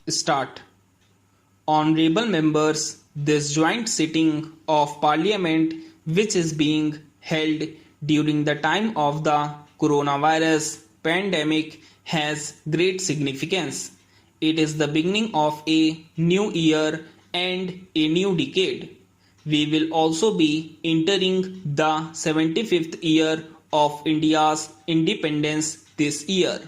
Start. Honorable members, this joint sitting of Parliament, which is being held during the time of the coronavirus pandemic, has great significance. It is the beginning of a new year and a new decade. We will also be entering the 75th year of India's independence this year.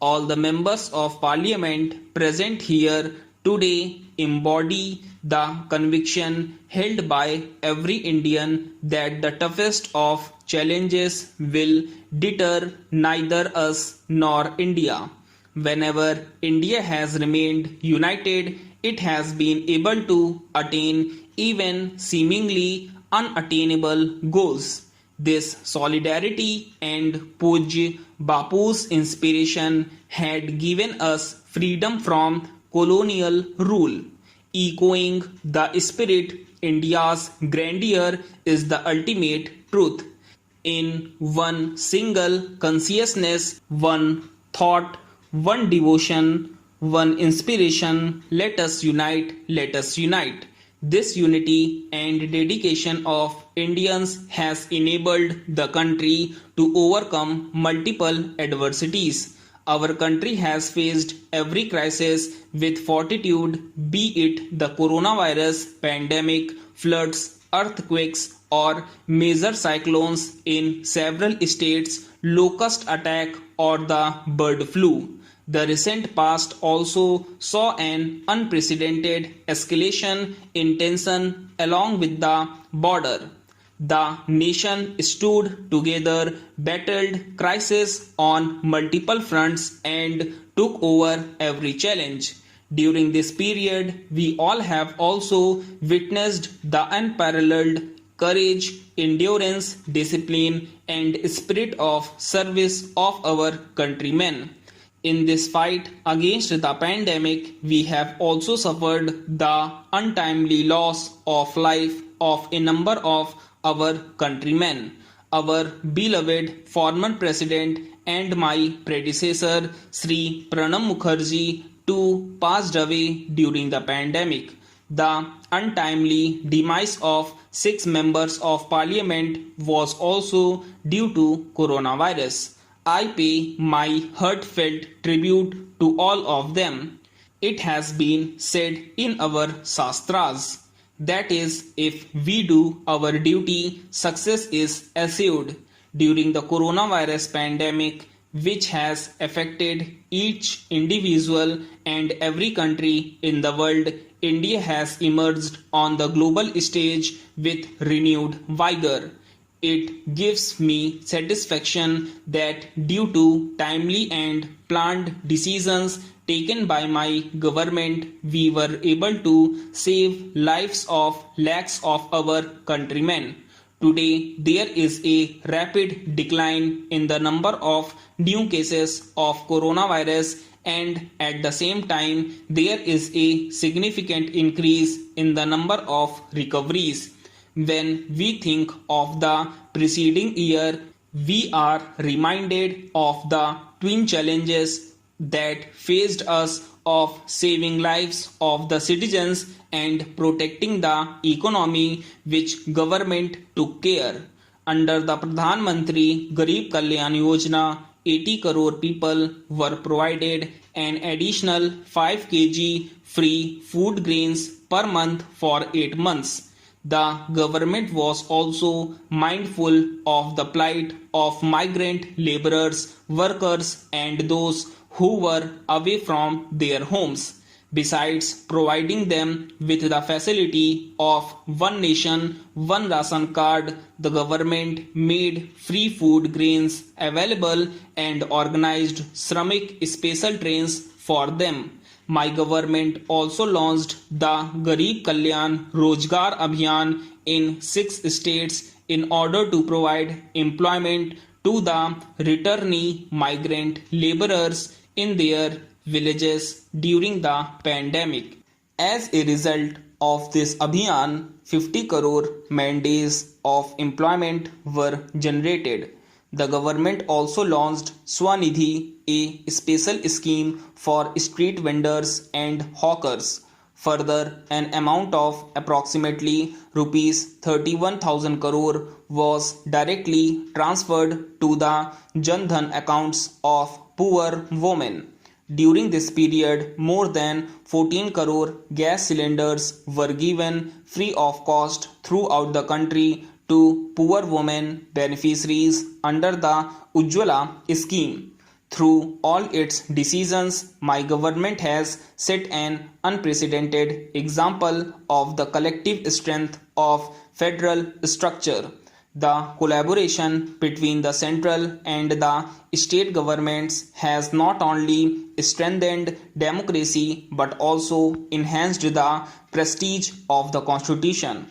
All the members of parliament present here today embody the conviction held by every Indian that the toughest of challenges will deter neither us nor India. Whenever India has remained united, it has been able to attain even seemingly unattainable goals. This solidarity and Pujya Bapu's inspiration had given us freedom from colonial rule. Echoing the spirit, India's grandeur is the ultimate truth. In one single consciousness, one thought, one devotion, one inspiration, let us unite, let us unite. This unity and dedication of Indians has enabled the country to overcome multiple adversities. Our country has faced every crisis with fortitude, be it the coronavirus pandemic, floods, earthquakes, or major cyclones in several states, locust attack, or the bird flu. The recent past also saw an unprecedented escalation in tension along with the border. The nation stood together, battled crisis on multiple fronts, and took over every challenge. During this period, we all have also witnessed the unparalleled courage, endurance, discipline, and spirit of service of our countrymen. In this fight against the pandemic, we have also suffered the untimely loss of life of a number of our countrymen. Our beloved former president and my predecessor, Sri Pranab Mukherjee, too passed away during the pandemic. The untimely demise of 6 members of parliament was also due to coronavirus. I pay my heartfelt tribute to all of them. It has been said in our Shastras that is, if we do our duty, success is assured. During the coronavirus pandemic, which has affected each individual and every country in the world, India has emerged on the global stage with renewed vigor. It gives me satisfaction that due to timely and planned decisions taken by my government, we were able to save lives of lakhs of our countrymen. Today, there is a rapid decline in the number of new cases of coronavirus, and at the same time, there is a significant increase in the number of recoveries. When we think of the preceding year, we are reminded of the twin challenges that faced us of saving lives of the citizens and protecting the economy, which government took care. Under the Pradhan Mantri Garib Kalyan Yojana, 80 crore people were provided an additional 5 kg free food grains per month for 8 months. The government was also mindful of the plight of migrant laborers, workers, and those who were away from their homes. Besides providing them with the facility of one nation, one ration card, the government made free food grains available and organized Shramik special trains for them. My government also launched the Garib Kalyan Rozgar Abhiyan in 6 states in order to provide employment to the returnee migrant laborers in their villages during the pandemic. As a result of this Abhiyan, 50 crore man days of employment were generated. The government also launched Swanidhi, a special scheme for street vendors and hawkers. Further, an amount of approximately rupees 31,000 crore was directly transferred to the Jan Dhan accounts of poor women. During this period, more than 14 crore gas cylinders were given free of cost throughout the country to poor women beneficiaries under the Ujjwala scheme. Through all its decisions, my government has set an unprecedented example of the collective strength of federal structure. The collaboration between the central and the state governments has not only strengthened democracy but also enhanced the prestige of the constitution.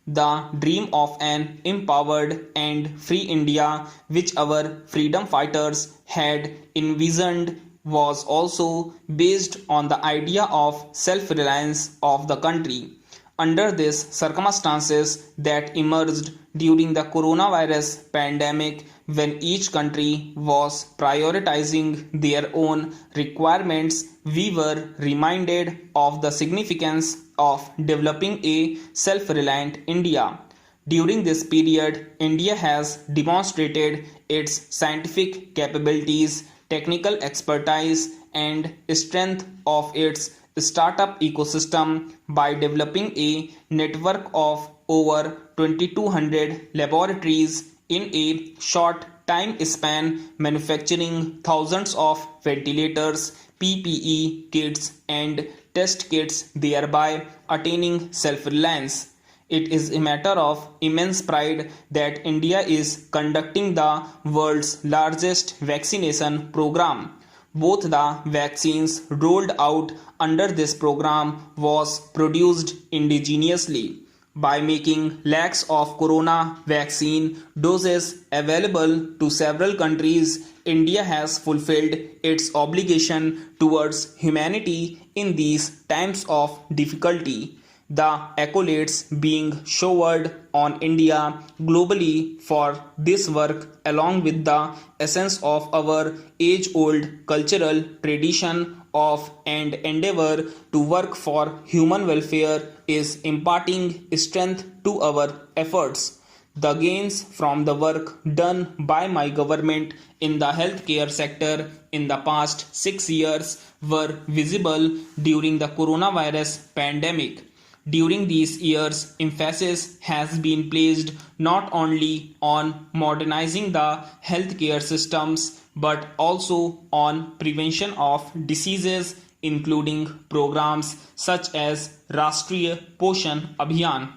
The dream of an empowered and free India, which our freedom fighters had envisioned, was also based on the idea of self-reliance of the country. Under these circumstances that emerged during the coronavirus pandemic, when each country was prioritizing their own requirements, we were reminded of the significance of developing a self-reliant India. During this period, India has demonstrated its scientific capabilities, technical expertise, and strength of its startup ecosystem by developing a network of over 2200 laboratories in a short time span, manufacturing thousands of ventilators, PPE kits, and test kits, thereby attaining self-reliance. It is a matter of immense pride that India is conducting the world's largest vaccination program. Both the vaccines rolled out under this program was produced indigenously. By making lakhs of corona vaccine doses available to several countries, India has fulfilled its obligation towards humanity in these times of difficulty. The accolades being showered on India globally for this work, along with the essence of our age-old cultural tradition of and endeavor to work for human welfare, is imparting strength to our efforts. The gains from the work done by my government in the healthcare sector in the past 6 years were visible during the coronavirus pandemic. During these years, emphasis has been placed not only on modernizing the healthcare systems but also on prevention of diseases, including programs such as Rashtriya Poshan Abhiyan.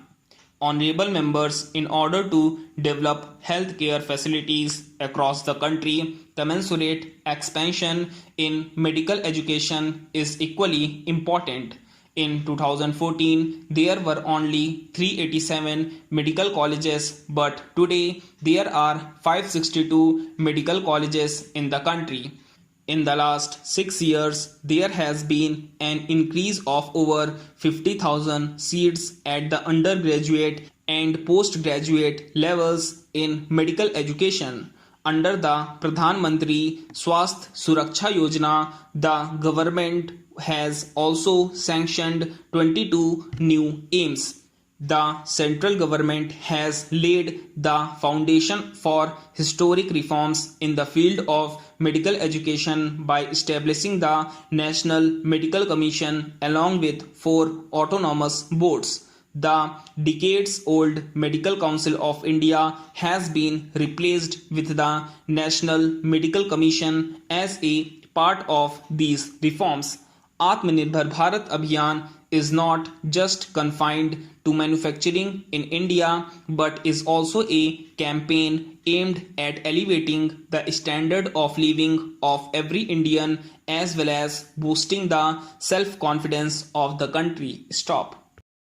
Honorable members, in order to develop healthcare facilities across the country, commensurate expansion in medical education is equally important. In 2014, there were only 387 medical colleges, but today there are 562 medical colleges in the country. In the last 6 years, there has been an increase of over 50,000 seats at the undergraduate and postgraduate levels in medical education. Under the Pradhan Mantri Swasth Suraksha Yojana, the government has also sanctioned 22 new AIIMS. The central government has laid the foundation for historic reforms in the field of medical education by establishing the National Medical Commission along with 4 autonomous boards. The decades-old Medical Council of India has been replaced with the National Medical Commission as a part of these reforms. Atmanirbhar Bharat Abhiyan is not just confined to manufacturing in India but is also a campaign aimed at elevating the standard of living of every Indian as well as boosting the self-confidence of the country. Stop.